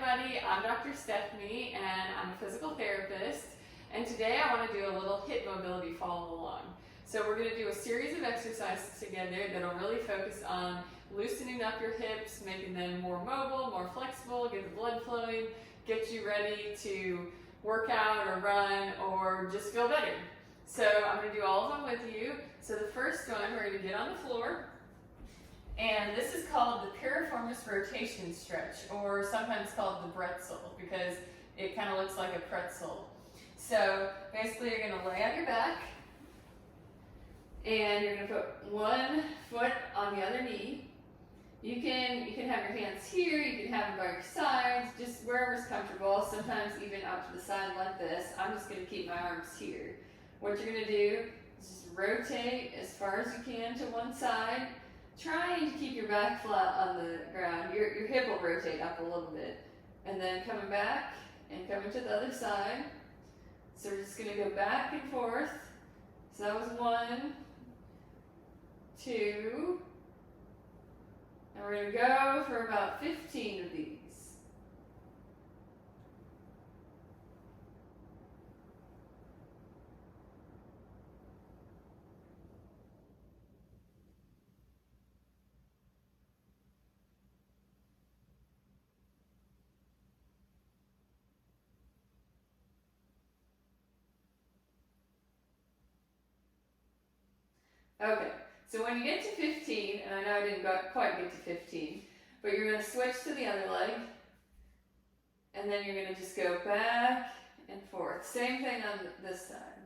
everybody, I'm Dr. Stephanie and I'm a physical therapist, and today I want to do a little hip mobility follow along. So we're going to do a series of exercises together that'll really focus on loosening up your hips, making them more mobile, more flexible, get the blood flowing, get you ready to work out or run or just feel better. So I'm going to do all of them with you. So the first one, we're going to get on the floor. And this is called the Piriformis rotation stretch, or sometimes called the pretzel, because it kind of looks like a pretzel. So basically you're going to lay on your back, and you're going to put one foot on the other knee. You can have your hands here, you can have them by your sides, just wherever's comfortable, sometimes even out to the side like this. I'm just going to keep my arms here. What you're going to do is just rotate as far as you can to one side, trying to keep your back flat on the ground. Your hip will rotate up a little bit. And then coming back and coming to the other side. So we're just going to go back and forth. So that was 1, 2, and we're going to go for about 15 of these. Okay, so when you get to 15, and I know I didn't quite get to 15, but you're going to switch to the other leg, and then you're going to just go back and forth. Same thing on this side.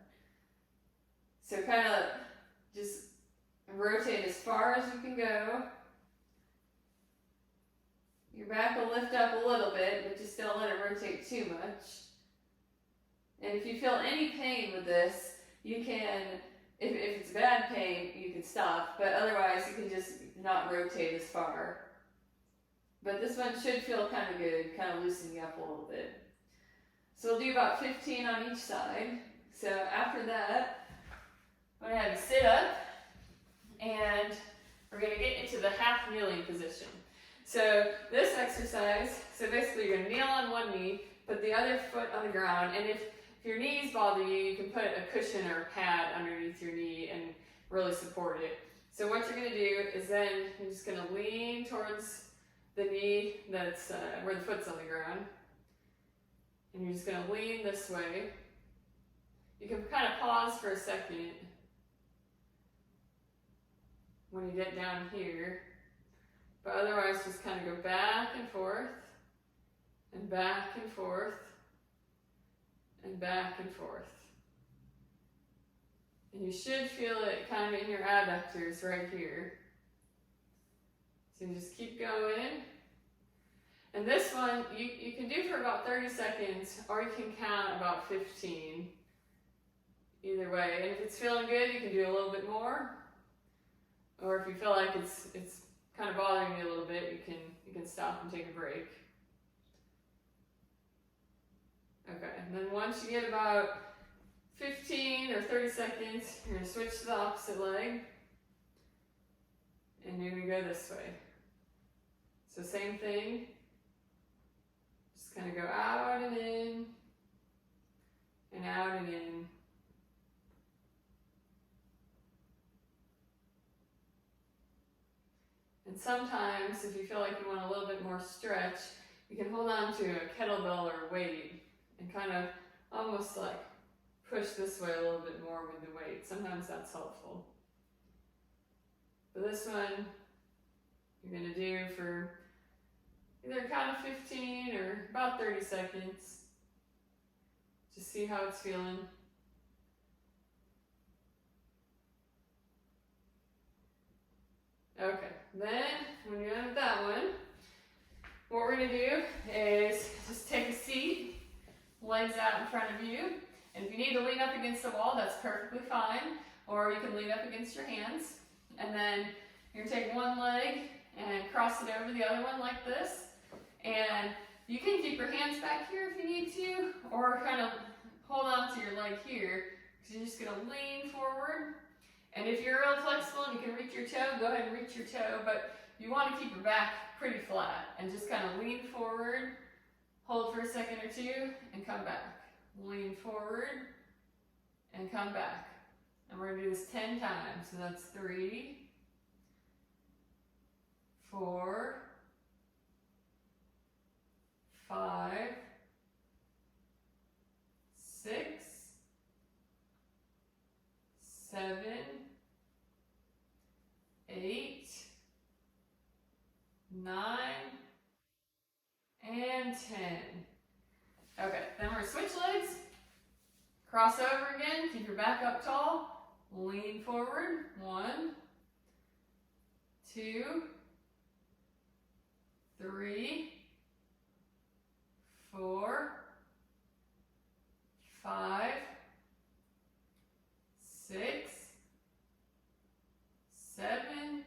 So kind of just rotate as far as you can go. Your back will lift up a little bit, but just don't let it rotate too much. And if you feel any pain with this, you can, if it's bad pain, you can stop, but otherwise you can just not rotate as far. But this one should feel kind of good, kind of loosen you up a little bit. So we'll do about 15 on each side. So after that, I'm going to have you sit up, and we're going to get into the half kneeling position. So this exercise, so basically you're going to kneel on one knee, put the other foot on the ground, and if your knees bother you, you can put a cushion or a pad underneath your knee and really support it. So what you're going to do is then you're just going to lean towards the knee that's where the foot's on the ground. And you're just going to lean this way. You can kind of pause for a second when you get down here. But otherwise just kind of go back and forth, and back and forth, and back and forth. And you should feel it kind of in your adductors right here. So you just keep going. And this one, you can do for about 30 seconds, or you can count about 15. Either way. And if it's feeling good, you can do a little bit more. Or if you feel like it's kind of bothering you a little bit, you can stop and take a break. Okay, and then once you get about 15 or 30 seconds, you're going to switch to the opposite leg, and you're going to go this way. So same thing, just kind of go out and in, and out and in. And sometimes, if you feel like you want a little bit more stretch, you can hold on to a kettlebell or a weight and kind of almost like push this way a little bit more with the weight. Sometimes that's helpful. But this one, you're going to do for either count of 15 or about 30 seconds. Just see how it's feeling. Okay, then when you're done with that one, what we're going to do is just take a seat, legs out in front of you, and if you need to lean up against the wall, that's perfectly fine, or you can lean up against your hands, and then you're going to take one leg and cross it over the other one like this, and you can keep your hands back here if you need to, or kind of hold on to your leg here, because you're just going to lean forward. And if you're real flexible and you can reach your toe, go ahead and reach your toe, but you want to keep your back pretty flat and just kind of lean forward Hold for a second or two and come back. Lean forward and come back. And we're gonna do this 10 times. So that's 3, 4, 5, 6, 7, 8, 9, and 10. Okay, then we're gonna switch legs. Cross over again, keep your back up tall. Lean forward. 1, 2, 3, 4, 5, 6, 7,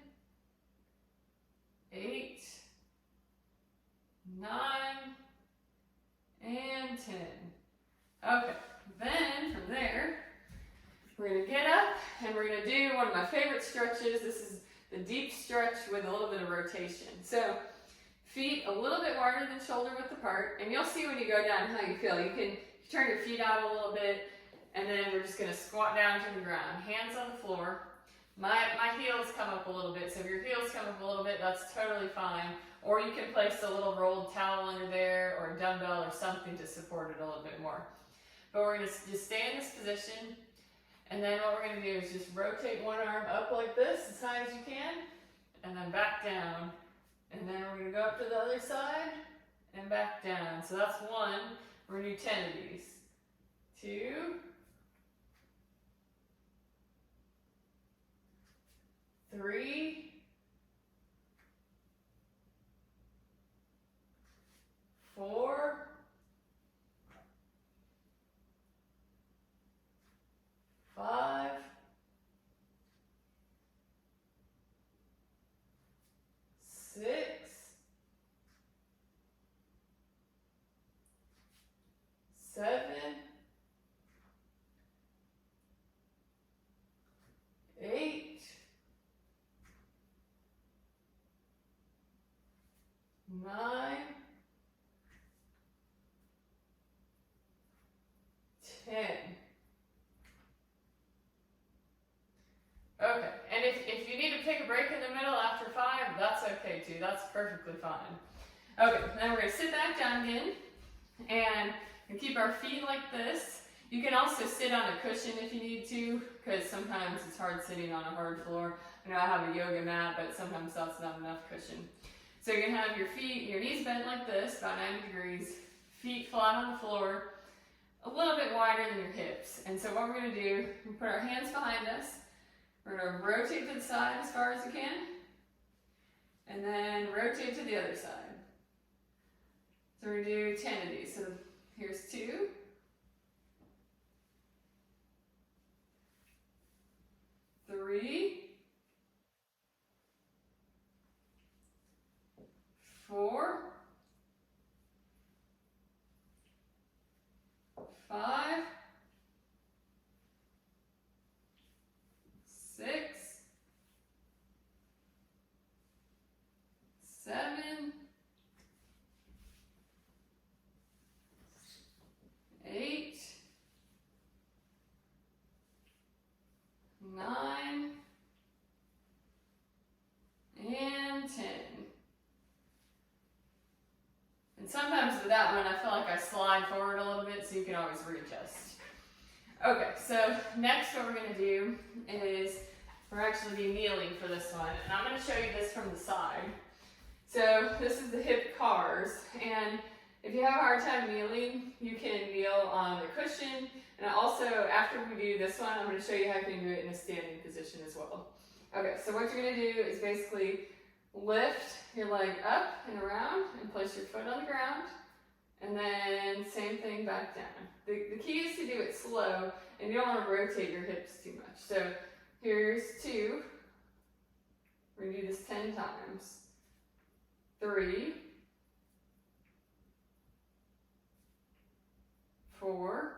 8, 9, and 10. Okay, then from there, we're going to get up and we're going to do one of my favorite stretches. This is the deep stretch with a little bit of rotation. So feet a little bit wider than shoulder width apart, and you'll see when you go down how you feel. You can turn your feet out a little bit, and then we're just going to squat down to the ground. Hands on the floor. My heels come up a little bit, so if your heels come up a little bit, that's totally fine. Or you can place a little rolled towel under there or a dumbbell or something to support it a little bit more. But we're going to just stay in this position, and then what we're going to do is just rotate one arm up like this as high as you can, and then back down. And then we're going to go up to the other side and back down. So that's 1. We're going to do 10 of these. 2, 3, 4, 5, 6, 7, 8, 9, 10. Okay, and if you need to take a break in the middle after 5, that's okay too. That's perfectly fine. Okay, then we're going to sit back down again and keep our feet like this. You can also sit on a cushion if you need to, because sometimes it's hard sitting on a hard floor. I know I have a yoga mat, but sometimes that's not enough cushion. So you're going to have your feet, your knees bent like this, about 90 degrees, feet flat on the floor, a little bit wider than your hips. And so what we're going to do, we put our hands behind us. We're going to rotate to the side as far as you can, and then rotate to the other side. So we're going to do 10 of these. So here's 2. 3, 4, 5, 6, 7, 8, 9, and 10. And sometimes with that one, I feel like I slide forward a little bit, so you can always readjust. Okay, so next what we're going to do is we're actually be kneeling for this one, and I'm going to show you this from the side. So this is the hip cars, and if you have a hard time kneeling, you can kneel on the cushion, and also after we do this one, I'm going to show you how you can do it in a standing position as well. Okay, so what you're going to do is basically lift your leg up and around and place your foot on the ground, and then same thing back down. The key is to do it slow, and you don't want to rotate your hips too much. So here's 2. We're going to do this 10 times. 3, 4,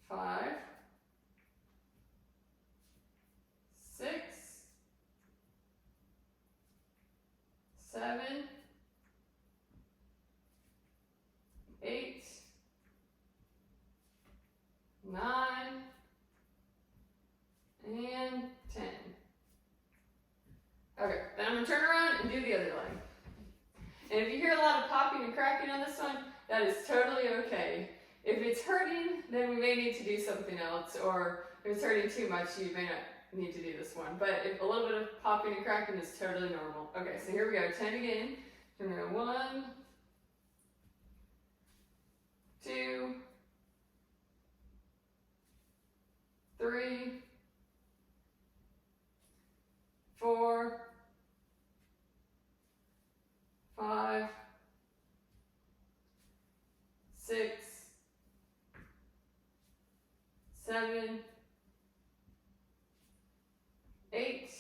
5, 6, 7, around and do the other leg. And if you hear a lot of popping and cracking on this one, that is totally okay. If it's hurting, then we may need to do something else, or if it's hurting too much, you may not need to do this one. But if a little bit of popping and cracking is totally normal. Okay, so here we go, 10 again. Here we go, 1, 2, 3, 4, 5, 6, 7, 8,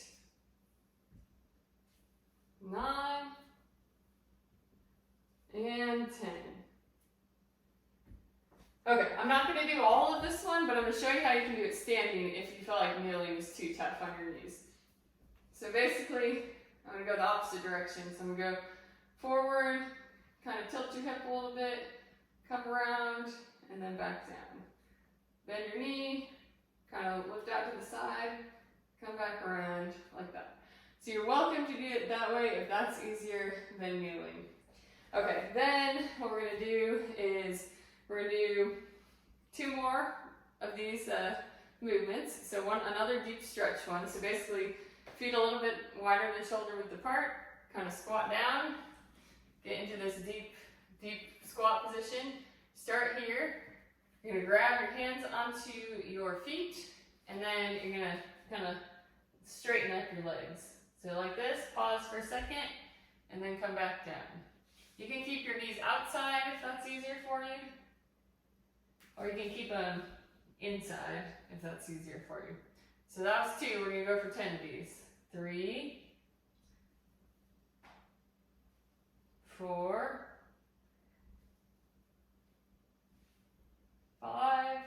9, and 10. Okay, I'm not going to do all of this one, but I'm going to show you how you can do it standing if you feel like kneeling is too tough on your knees. So basically, I'm going to go the opposite direction. So I'm going to go forward, kind of tilt your hip a little bit, come around, and then back down. Bend your knee, kind of lift out to the side, come back around like that. So you're welcome to do it that way if that's easier than kneeling. Okay, then what we're going to do is we're going to do 2 more of these movements. So another deep stretch one. So basically, feet a little bit wider than shoulder width apart, kind of squat down, get into this deep squat position. Start here. You're going to grab your hands onto your feet, and then you're going to kind of straighten up your legs. So like this, pause for a second, and then come back down. You can keep your knees outside if that's easier for you, or you can keep them inside if that's easier for you. So that was 2, we're going to go for 10 of these. 3, 4, 5,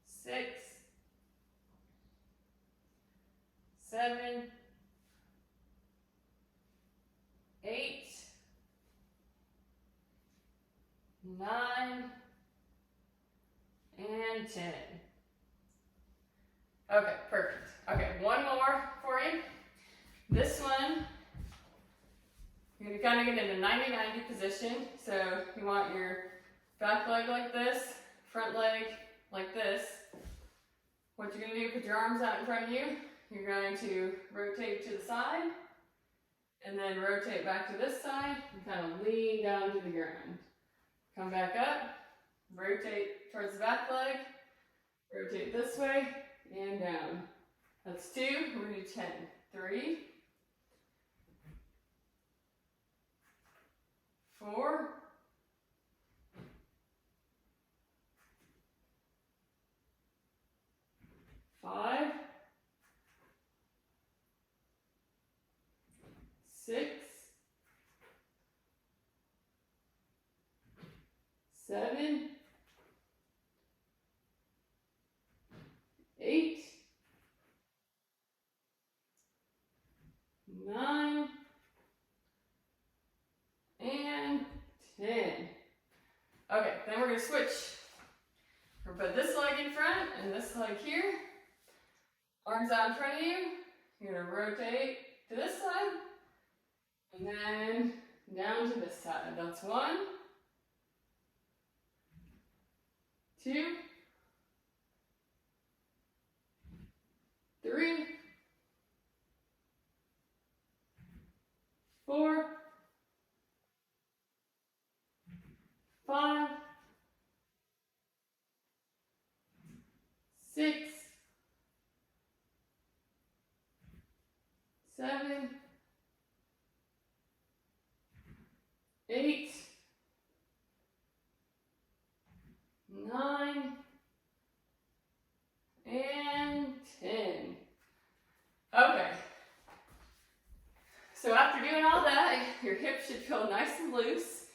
6, 7, 8, 9, and 10. Okay, perfect. Okay, one more for you. This one, you're going to kind of get in a 90-90 position. So you want your back leg like this, front leg like this. What you're going to do, put your arms out in front of you. You're going to rotate to the side, and then rotate back to this side, and kind of lean down to the ground. Come back up, rotate towards the back leg, rotate this way, and down. That's 2, we're going to do 10. 3, 4, 5, 6, 7, 8, 9, and 10. Okay, then we're going to switch. We're going to put this leg in front and this leg here. Arms out in front of you. You're going to rotate to this side and then down to this side. That's 1, 2, 3, 4, 5, 6, 7, 8, 9, and 10. Okay. So after doing all that, your hips should feel nice and loose.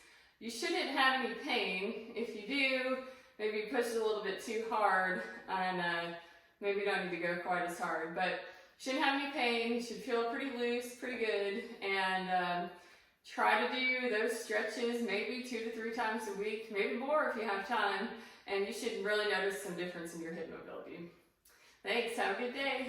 You shouldn't have any pain. If you do, maybe you push it a little bit too hard, and maybe you don't need to go quite as hard. But you shouldn't have any pain. You should feel pretty loose, pretty good, and try to do those stretches maybe 2 to 3 times a week, maybe more if you have time, and you should really notice some difference in your hip mobility. Thanks, have a good day.